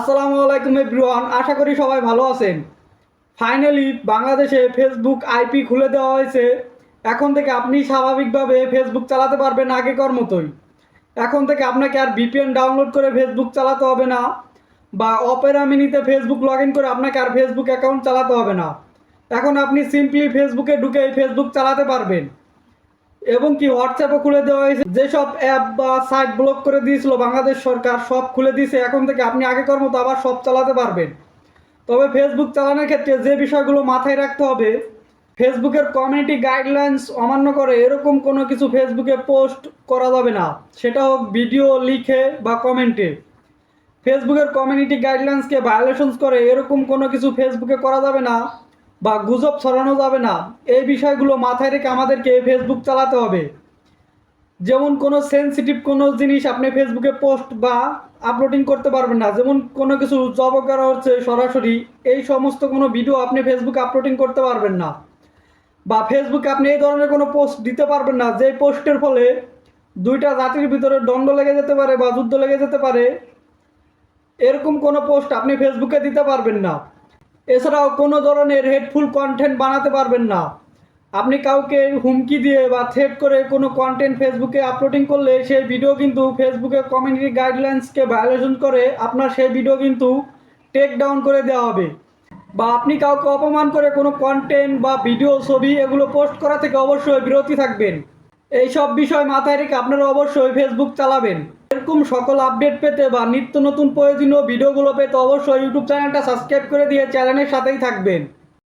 আসসালামু আলাইকুম এভরিওয়ান, আশা করি সবাই ভালো আছেন। ফাইনালি বাংলাদেশে ফেসবুক আইপি খুলে দেওয়া হয়েছে। এখন থেকে আপনি স্বাভাবিকভাবে ফেসবুক চালাতে পারবেন আগেকার মতোই। এখন থেকে আপনাকে আর ভিপিএন ডাউনলোড করে ফেসবুক চালাতে হবে না, বা অপেরা মিনিতে ফেসবুক লগ ইন করে আপনাকে আর ফেসবুক অ্যাকাউন্ট চালাতে হবে না। এখন আপনি সিম্পলি ফেসবুকে ঢুকে ফেসবুক চালাতে পারবেন। এবং কি হোয়াটসঅ্যাপও খুলে দেওয়া হয়েছে। যেসব অ্যাপ বা সাইট ব্লক করে দিয়েছিল বাংলাদেশ সরকার, সব খুলে দিয়েছে। এখন থেকে আপনি আগেকার মতো আবার সব চালাতে পারবেন। তবে ফেসবুক চালানোর ক্ষেত্রে যে বিষয়গুলো মাথায় রাখতে হবে, ফেসবুকের কমিউনিটি গাইডলাইন্স অমান্য করে এরকম কোনো কিছু ফেসবুকে পোস্ট করা যাবে না, সেটা হোক ভিডিও লিখে বা কমেন্টে। ফেসবুকের কমিউনিটি গাইডলাইন্সকে ভায়োলেশনস করে এরকম কোনো কিছু ফেসবুকে করা যাবে না, বা গুজব ছড়ানো যাবে না। এই বিষয়গুলো মাথায় রেখে আমাদেরকে ফেসবুক চালাতে হবে। যেমন কোনো সেনসিটিভ কোনো জিনিস আপনি ফেসবুকে পোস্ট বা আপলোডিং করতে পারবেন না। যেমন কোনো কিছু জব করা হচ্ছে সরাসরি, এই সমস্ত কোনো ভিডিও আপনি ফেসবুকে আপলোডিং করতে পারবেন না। বা ফেসবুকে আপনি এই ধরনের কোনো পোস্ট দিতে পারবেন না যে পোস্টের ফলে দুইটা জাতির ভিতরে দ্বন্দ্ব লেগে যেতে পারে বা যুদ্ধ লেগে যেতে পারে। এরকম কোনো পোস্ট আপনি ফেসবুকে দিতে পারবেন না। এছাড়াও কোনো ধরনের হেটফুল কন্টেন্ট বানাতে পারবেন না। আপনি কাউকে হুমকি দিয়ে বা থ্রেট করে কোনো কন্টেন্ট ফেসবুকে আপলোডিং করলে সেই ভিডিও কিন্তু ফেসবুকের কমিউনিটি গাইডলাইন্সকে ভায়োলেশন করে আপনার সেই ভিডিও কিন্তু টেক ডাউন করে দেওয়া হবে। বা আপনি কাউকে অপমান করে কোনো কন্টেন্ট বা ভিডিও ছবি এগুলো পোস্ট করা থেকে অবশ্যই বিরতি থাকবেন। এই সব বিষয় মাথায় রেখে আপনারা অবশ্যই ফেসবুক চালাবেন। এরকম সকল আপডেট পেতে বা নিত্য নতুন প্রয়োজনীয় ভিডিওগুলো পেতে অবশ্যই ইউটিউব চ্যানেলটা সাবস্ক্রাইব করে দিয়ে চ্যানেলের সাথেই থাকবেন।